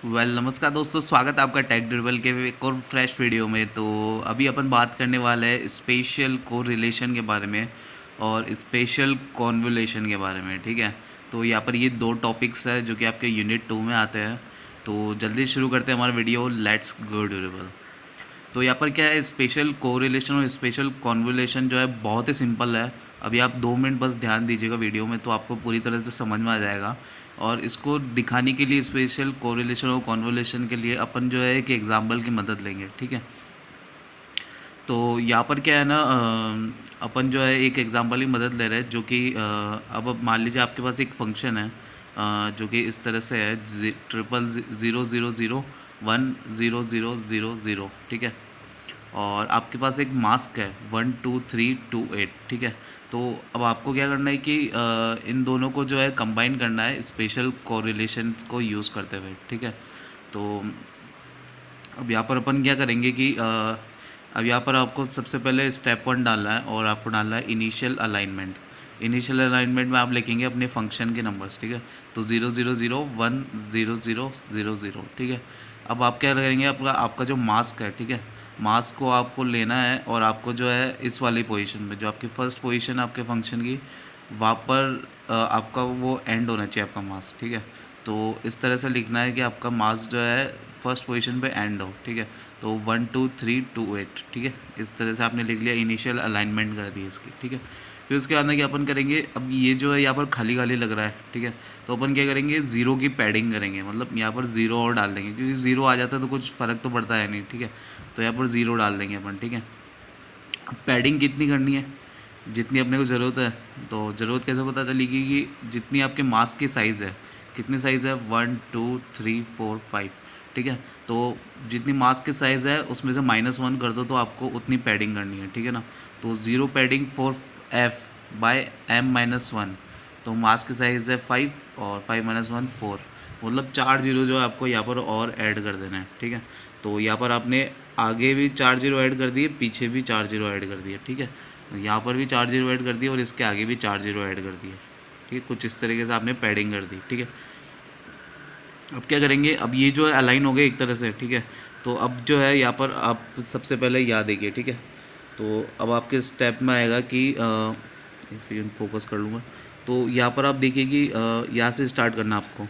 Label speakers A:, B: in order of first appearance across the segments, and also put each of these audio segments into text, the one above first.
A: नमस्कार दोस्तों, स्वागत है आपका टेक ड्रिबल के एक और फ्रेश वीडियो में। तो अभी अपन बात करने वाले हैं स्पेशल कोरिलेशन के बारे में और स्पेशल कॉन्वोल्यूशन के बारे में। ठीक है, तो यहाँ पर ये दो टॉपिक्स है जो कि आपके यूनिट 2 में आते हैं। तो जल्दी शुरू करते हैं हमारा वीडियो। Let's go durable. तो यहाँ पर क्या है, स्पेशल कोरिलेशन और स्पेशल कॉन्वोल्यूशन जो है बहुत ही सिंपल है। अभी आप 2 मिनट बस ध्यान दीजिएगा वीडियो में, तो आपको पूरी तरह से समझ में आ जाएगा। और इसको दिखाने के लिए स्पेशल कोरिलेशन और कॉन्वोल्यूशन के लिए अपन जो है एक एग्जाम्पल की मदद लेंगे। ठीक है, तो यहाँ पर क्या है ना, अपन जो है एक एग्जांपल की मदद ले रहे हैं जो कि अब मान लीजिए आपके पास एक फंक्शन है जो कि इस तरह से है 000010000। ठीक है, और आपके पास एक मास्क है 12328। ठीक है, तो अब आपको क्या करना है कि इन दोनों को जो है कंबाइन करना है स्पेशल कोरिलेशन को यूज़ करते हुए। ठीक है, तो अब यहाँ पर अपन क्या करेंगे कि अब यहाँ पर आपको सबसे पहले स्टेप 1 डालना है और आपको डालना है इनिशियल अलाइनमेंट। इनिशियल अलाइनमेंट में आप लिखेंगे अपने फंक्शन के नंबर्स। ठीक है, तो 000100000। ठीक है, अब आप क्या करेंगे, आपका आपका जो मास्क है, ठीक है, मास्क को आपको लेना है और आपको जो है इस वाली पोजीशन में, जो आपकी फ़र्स्ट पोजीशन है आपके फंक्शन की, वहाँ पर आपका वो एंड होना चाहिए आपका मास्क। ठीक है, तो इस तरह से लिखना है कि आपका मास्क जो है फर्स्ट पोजीशन पे एंड हो। ठीक है, तो 12328। ठीक है, इस तरह से आपने लिख लिया, इनिशियल अलाइनमेंट कर दी इसकी। ठीक है, फिर उसके बाद में क्या अपन करेंगे, अब ये जो है यहाँ पर खाली खाली लग रहा है। ठीक है, तो अपन क्या करेंगे, ज़ीरो की पैडिंग करेंगे, मतलब यहाँ पर ज़ीरो और डाल देंगे, क्योंकि ज़ीरो आ जाता है तो कुछ फ़र्क तो पड़ता है नहीं। ठीक है, तो यहाँ पर ज़ीरो डाल देंगे अपन। ठीक है, अब पैडिंग कितनी करनी है, जितनी अपने को ज़रूरत है। तो ज़रूरत कैसे पता चलेगी कि जितनी आपके मास्क की साइज़ है, कितनी साइज़ है, 1 2 3 4 5। ठीक है, तो जितनी मास्क की साइज़ है उसमें से -1 कर दो तो आपको उतनी पैडिंग करनी है। ठीक है ना, तो zero padding for f by m-1। तो मास्क की साइज़ है 5 और 5 - 1 4, मतलब 4 जीरो जो है आपको यहाँ पर और ऐड कर देना है। ठीक है, तो यहाँ पर आपने आगे भी 4 जीरो ऐड कर दिए, पीछे भी 4 जीरो ऐड कर दिए। ठीक है, यहाँ पर भी 4 जीरो ऐड कर दिए और इसके आगे भी 4 जीरो ऐड कर दिए। ठीक है, कुछ इस तरीके से आपने पैडिंग कर दी। ठीक है, अब क्या करेंगे, अब ये जो है अलाइन हो गए एक तरह से। ठीक है, तो अब जो है यहाँ पर आप सबसे पहले याद देखिए। ठीक है, तो अब आपके स्टेप में आएगा कि एक सेकेंड फोकस कर लूँगा। तो यहाँ पर आप देखिए कि यहाँ से स्टार्ट करना आपको।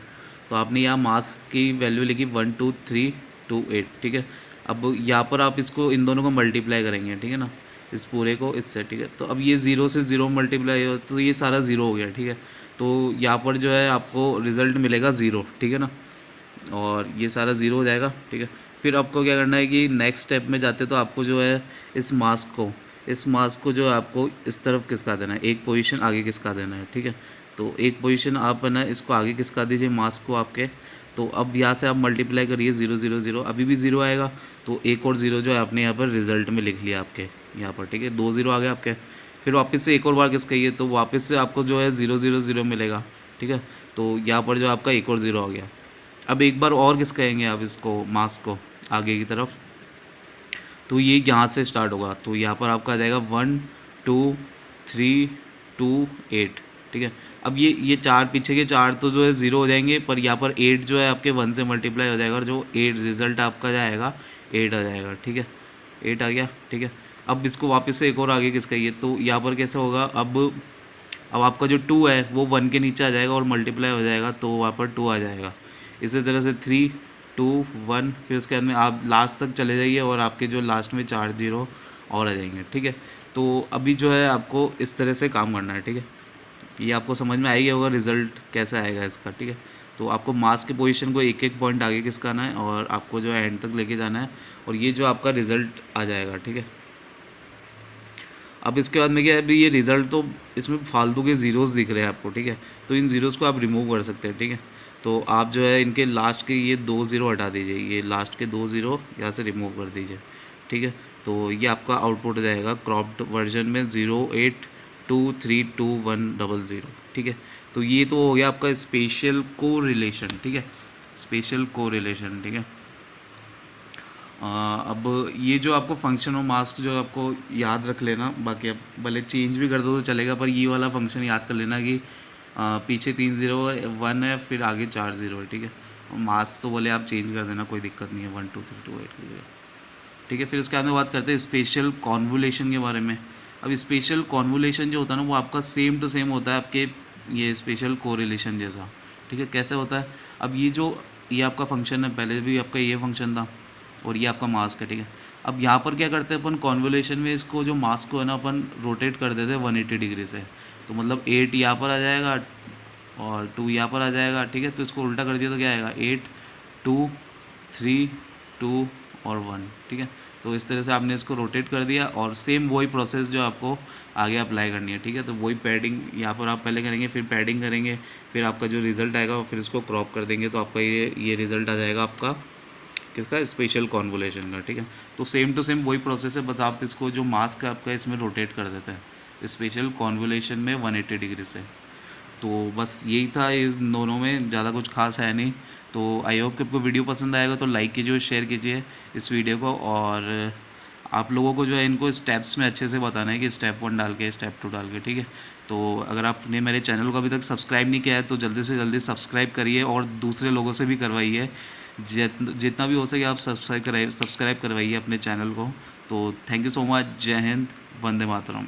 A: तो आपने यहाँ मास की वैल्यू लिखी 12328। ठीक है, अब यहाँ पर आप इसको इन दोनों को मल्टीप्लाई करेंगे। ठीक है ना, इस पूरे को इससे। ठीक है, तो अब ये ज़ीरो से ज़ीरो मल्टीप्लाई हो तो ये सारा ज़ीरो हो गया। ठीक है, तो यहाँ पर जो है आपको रिज़ल्ट मिलेगा ज़ीरो। ठीक है ना, और ये सारा ज़ीरो हो जाएगा। ठीक है, फिर आपको क्या करना है कि नेक्स्ट स्टेप में जाते तो आपको जो है इस मास्क को जो है आपको इस तरफ खिसका देना है, एक पोजीशन आगे खिसका देना है। ठीक है, तो एक पोजीशन आप है ना इसको आगे खिसका दीजिए मास्क को आपके। तो अब यहाँ से आप मल्टीप्लाई करिए 0 0 0, अभी भी ज़ीरो आएगा, तो एक और ज़ीरो जो है आपने यहाँ पर रिज़ल्ट में लिख लिया आपके यहाँ पर। ठीक है, 2 ज़ीरो आ गए आपके। फिर वापस से एक और बार खिसकाइए तो वापस से आपको जो है 0 0 0 मिलेगा। ठीक है, तो यहाँ पर जो आपका एक और ज़ीरो आ गया। अब एक बार और किस कहेंगे आप इसको, मास को आगे की तरफ, तो ये यहाँ से स्टार्ट होगा। तो यहाँ पर आपका आ जाएगा 1 2 3 2 8। ठीक है, अब ये चार पीछे के चार तो जो है ज़ीरो हो जाएंगे, पर यहाँ पर 8 जो है आपके 1 से मल्टीप्लाई हो जाएगा और जो 8 रिज़ल्ट आपका जाएगा 8 आ जाएगा। ठीक है, 8 आ गया। ठीक है, अब इसको वापस से एक और आगे किसका, ये तो यहाँ पर कैसे होगा, अब आपका जो 2 है वो 1 के नीचे आ जाएगा और मल्टीप्लाई हो जाएगा, तो वहाँ पर 2 आ जाएगा। इसी तरह से 3 2 1, फिर उसके बाद में आप लास्ट तक चले जाइए और आपके जो लास्ट में 4 जीरो और आ जाएंगे। ठीक है, तो अभी जो है आपको इस तरह से काम करना है। ठीक है, ये आपको समझ में आएगा होगा रिज़ल्ट कैसे आएगा इसका। ठीक है, तो आपको मास के पोजीशन को एक एक पॉइंट आगे खिसकाना है और आपको जो है एंड तक लेके जाना है और ये जो आपका रिज़ल्ट आ जाएगा। ठीक है, अब इसके बाद में क्या है, अभी ये रिज़ल्ट तो इसमें फालतू के ज़ीरोज़ दिख रहे हैं आपको। ठीक है, तो इन ज़ीरोज़ को आप रिमूव कर सकते हैं। ठीक है, तो आप जो है इनके लास्ट के ये 2 ज़ीरो हटा दीजिए, ये लास्ट के 2 ज़ीरो यहाँ से रिमूव कर दीजिए। ठीक है, तो ये आपका आउटपुट जाएगा क्रॉप्ड वर्जन में 082321000। ठीक है, तो ये तो हो गया आपका स्पेशल को रिलेशन। ठीक है, स्पेशल को रिलेशन। ठीक है, अब ये जो आपको फंक्शन और मास्क जो आपको याद रख लेना, बाकी आप भले चेंज भी कर दो तो चलेगा, पर ये वाला फंक्शन याद कर लेना कि पीछे 3 ज़ीरो 1 है, फिर आगे 4 ज़ीरो है। ठीक है, मास तो बोले आप चेंज कर देना, कोई दिक्कत नहीं है, 1 2 3 2 8 की जगह। ठीक है, फिर उसके बाद में बात करते हैं स्पेशल कॉन्वोल्यूशन के बारे में। अब स्पेशल कॉन्वोल्यूशन जो होता है ना, वो आपका सेम टू सेम होता है आपके ये स्पेशल कोरिलेशन जैसा। ठीक है, कैसे होता है? अब ये आपका फंक्शन है, पहले भी आपका ये फंक्शन था और ये आपका मास्क है। ठीक है, अब यहाँ पर क्या करते हैं अपन कॉन्वोल्यूशन में, इसको जो मास्क को है ना अपन रोटेट कर देते हैं 180 डिग्री से। तो मतलब 8 यहाँ पर आ जाएगा और 2 यहाँ पर आ जाएगा। ठीक है, तो इसको उल्टा कर दिया तो क्या आएगा, 8 2 3 2 और 1। ठीक है, तो इस तरह से आपने इसको रोटेट कर दिया और सेम वही प्रोसेस जो आपको आगे अप्लाई करनी है। ठीक है, तो वही पैडिंग यहाँ पर आप पहले करेंगे, फिर पैडिंग करेंगे, फिर आपका जो रिज़ल्ट आएगा फिर इसको क्रॉप कर देंगे, तो आपका ये रिज़ल्ट आ जाएगा आपका किसका, स्पेशल कॉन्वोल्यूशन का। ठीक है, तो सेम टू सेम वही प्रोसेस है, बस आप इसको जो मास्क है आपका इसमें रोटेट कर देते हैं स्पेशल कॉन्वोल्यूशन में 180 डिग्री से। तो बस यही था, इस दोनों में ज़्यादा कुछ खास है नहीं। तो आई होप कि आपको वीडियो पसंद आएगा, तो लाइक कीजिए, शेयर कीजिए इस वीडियो को। और आप लोगों को जो है इनको स्टेप्स में अच्छे से बताना है कि स्टेप 1 डाल के स्टेप 2 डाल के। ठीक है, तो अगर आपने मेरे चैनल को अभी तक सब्सक्राइब नहीं किया है तो जल्दी से जल्दी सब्सक्राइब करिए और दूसरे लोगों से भी करवाइए। जितना भी हो सके आप सब्सक्राइब करवाइए अपने चैनल को। तो थैंक यू सो मच, जय हिंद, वंदे मातरम।